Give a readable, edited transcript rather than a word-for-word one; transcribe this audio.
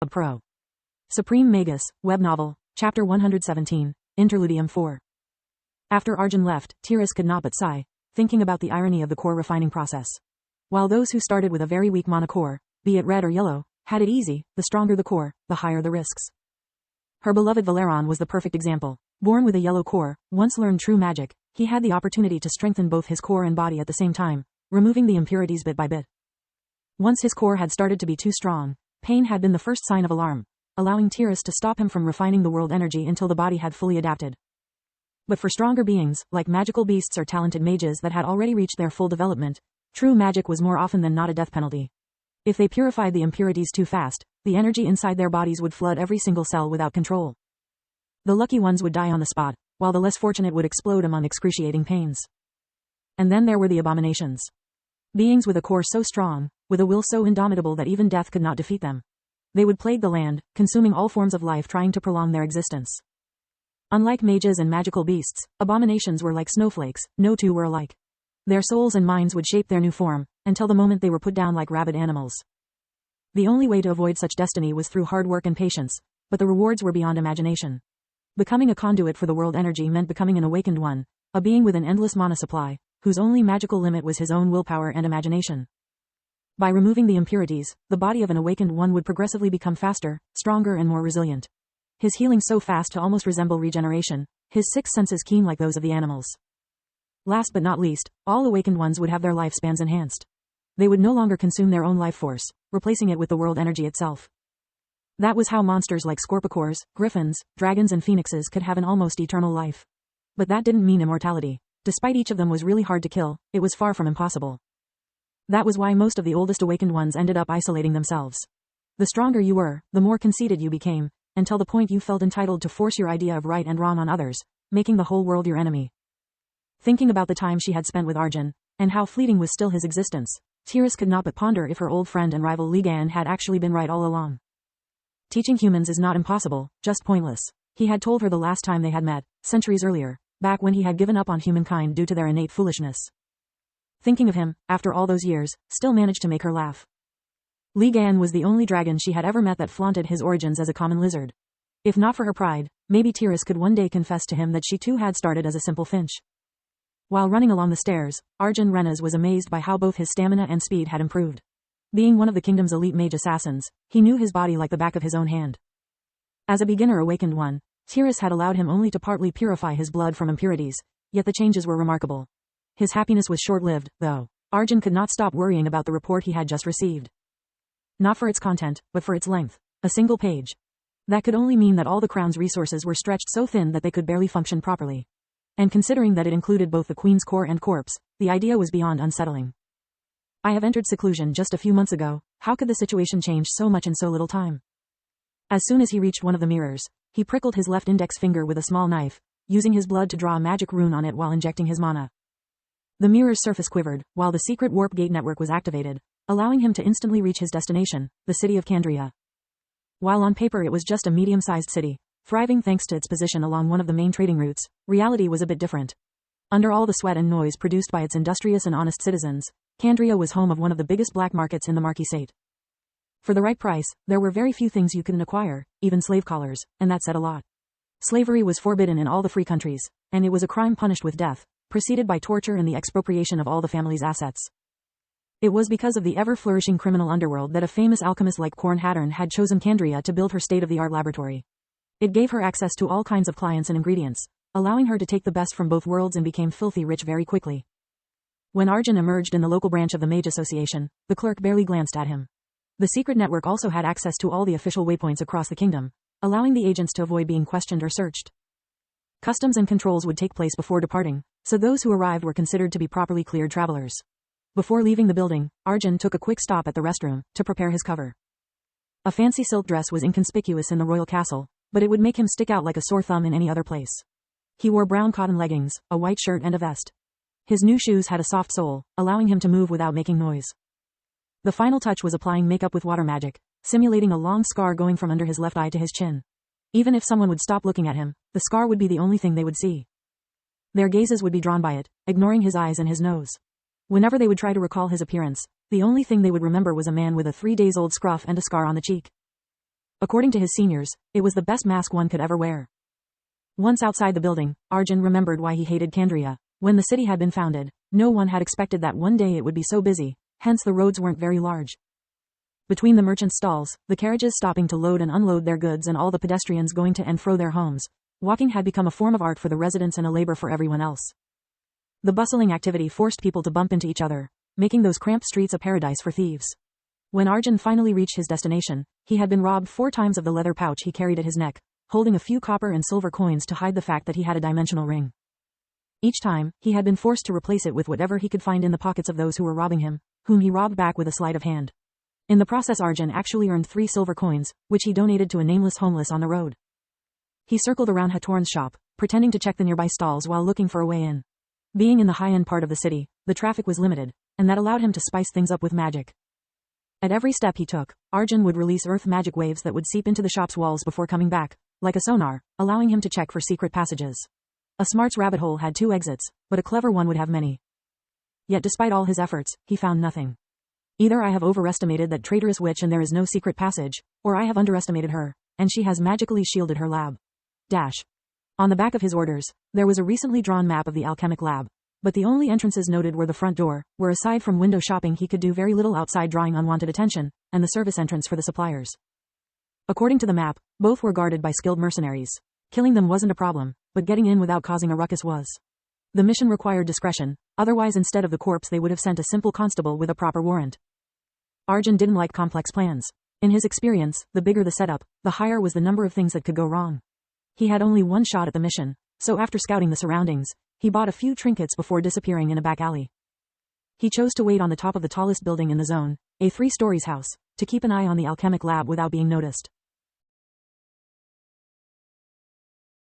Pro. Supreme Magus, Web Novel, Chapter 117, Interludium 4. After Arjun left, Tiras could not but sigh, thinking about the irony of the core refining process. While those who started with a very weak mana core, be it red or yellow, had it easy, the stronger the core, the higher the risks. Her beloved Valeron was the perfect example. Born with a yellow core, once learned true magic, he had the opportunity to strengthen both his core and body at the same time, removing the impurities bit by bit. Once his core had started to be too strong, pain had been the first sign of alarm, allowing Tiras to stop him from refining the world energy until the body had fully adapted. But for stronger beings, like magical beasts or talented mages that had already reached their full development, true magic was more often than not a death penalty. If they purified the impurities too fast, the energy inside their bodies would flood every single cell without control. The lucky ones would die on the spot, while the less fortunate would explode among excruciating pains. And then there were the abominations. Beings with a core so strong, with a will so indomitable that even death could not defeat them. They would plague the land, consuming all forms of life trying to prolong their existence. Unlike mages and magical beasts, abominations were like snowflakes, no two were alike. Their souls and minds would shape their new form, until the moment they were put down like rabid animals. The only way to avoid such destiny was through hard work and patience, but the rewards were beyond imagination. Becoming a conduit for the world energy meant becoming an awakened one, a being with an endless mana supply, whose only magical limit was his own willpower and imagination. By removing the impurities, the body of an awakened one would progressively become faster, stronger and more resilient. His healing so fast to almost resemble regeneration, his sixth senses keen like those of the animals. Last but not least, all awakened ones would have their lifespans enhanced. They would no longer consume their own life force, replacing it with the world energy itself. That was how monsters like scorpicores, griffins, dragons and phoenixes could have an almost eternal life. But that didn't mean immortality. Despite each of them was really hard to kill, it was far from impossible. That was why most of the oldest awakened ones ended up isolating themselves. The stronger you were, the more conceited you became, until the point you felt entitled to force your idea of right and wrong on others, making the whole world your enemy. Thinking about the time she had spent with Arjun, and how fleeting was still his existence, Tiras could not but ponder if her old friend and rival Ligan had actually been right all along. Teaching humans is not impossible, just pointless. He had told her the last time they had met, centuries earlier, back when he had given up on humankind due to their innate foolishness. Thinking of him, after all those years, still managed to make her laugh. Ligan was the only dragon she had ever met that flaunted his origins as a common lizard. If not for her pride, maybe Tiras could one day confess to him that she too had started as a simple finch. While running along the stairs, Arjun Renas was amazed by how both his stamina and speed had improved. Being one of the kingdom's elite mage assassins, he knew his body like the back of his own hand. As a beginner awakened one, Tiras had allowed him only to partly purify his blood from impurities, yet the changes were remarkable. His happiness was short-lived, though. Arjun could not stop worrying about the report he had just received. Not for its content, but for its length. A single page. That could only mean that all the crown's resources were stretched so thin that they could barely function properly. And considering that it included both the queen's core and corpse, the idea was beyond unsettling. I have entered seclusion just a few months ago. How could the situation change so much in so little time? As soon as he reached one of the mirrors, he prickled his left index finger with a small knife, using his blood to draw a magic rune on it while injecting his mana. The mirror's surface quivered, while the secret warp gate network was activated, allowing him to instantly reach his destination, the city of Candria. While on paper it was just a medium-sized city, thriving thanks to its position along one of the main trading routes, reality was a bit different. Under all the sweat and noise produced by its industrious and honest citizens, Candria was home of one of the biggest black markets in the Marquisate. For the right price, there were very few things you couldn't acquire, even slave collars, and that said a lot. Slavery was forbidden in all the free countries, and it was a crime punished with death, preceded by torture and the expropriation of all the family's assets. It was because of the ever-flourishing criminal underworld that a famous alchemist like Corn Hattern had chosen Candria to build her state-of-the-art laboratory. It gave her access to all kinds of clients and ingredients, allowing her to take the best from both worlds and became filthy rich very quickly. When Arjun emerged in the local branch of the Mage Association, the clerk barely glanced at him. The secret network also had access to all the official waypoints across the kingdom, allowing the agents to avoid being questioned or searched. Customs and controls would take place before departing, so those who arrived were considered to be properly cleared travelers. Before leaving the building, Arjun took a quick stop at the restroom, to prepare his cover. A fancy silk dress was inconspicuous in the royal castle, but it would make him stick out like a sore thumb in any other place. He wore brown cotton leggings, a white shirt and a vest. His new shoes had a soft sole, allowing him to move without making noise. The final touch was applying makeup with water magic, simulating a long scar going from under his left eye to his chin. Even if someone would stop looking at him, the scar would be the only thing they would see. Their gazes would be drawn by it, ignoring his eyes and his nose. Whenever they would try to recall his appearance, the only thing they would remember was a man with a 3-days-old scruff and a scar on the cheek. According to his seniors, it was the best mask one could ever wear. Once outside the building, Arjun remembered why he hated Kandria. When the city had been founded, no one had expected that one day it would be so busy, hence the roads weren't very large. Between the merchants' stalls, the carriages stopping to load and unload their goods and all the pedestrians going to and fro their homes, walking had become a form of art for the residents and a labor for everyone else. The bustling activity forced people to bump into each other, making those cramped streets a paradise for thieves. When Arjun finally reached his destination, he had been robbed 4 times of the leather pouch he carried at his neck, holding a few copper and silver coins to hide the fact that he had a dimensional ring. Each time, he had been forced to replace it with whatever he could find in the pockets of those who were robbing him, whom he robbed back with a sleight of hand. In the process, Arjun actually earned 3 silver coins, which he donated to a nameless homeless on the road. He circled around Hatorn's shop, pretending to check the nearby stalls while looking for a way in. Being in the high-end part of the city, the traffic was limited, and that allowed him to spice things up with magic. At every step he took, Arjun would release earth magic waves that would seep into the shop's walls before coming back, like a sonar, allowing him to check for secret passages. A smart's rabbit hole had 2 exits, but a clever one would have many. Yet despite all his efforts, he found nothing. Either I have overestimated that traitorous witch and there is no secret passage, or I have underestimated her, and she has magically shielded her lab. On the back of his orders, there was a recently drawn map of the alchemic lab, but the only entrances noted were the front door, where aside from window shopping he could do very little outside drawing unwanted attention, and the service entrance for the suppliers. According to the map, both were guarded by skilled mercenaries. Killing them wasn't a problem, but getting in without causing a ruckus was. The mission required discretion, otherwise instead of the corpse they would have sent a simple constable with a proper warrant. Arjun didn't like complex plans. In his experience, the bigger the setup, the higher was the number of things that could go wrong. He had only one shot at the mission, so after scouting the surroundings, he bought a few trinkets before disappearing in a back alley. He chose to wait on the top of the tallest building in the zone, a 3 stories house, to keep an eye on the alchemic lab without being noticed.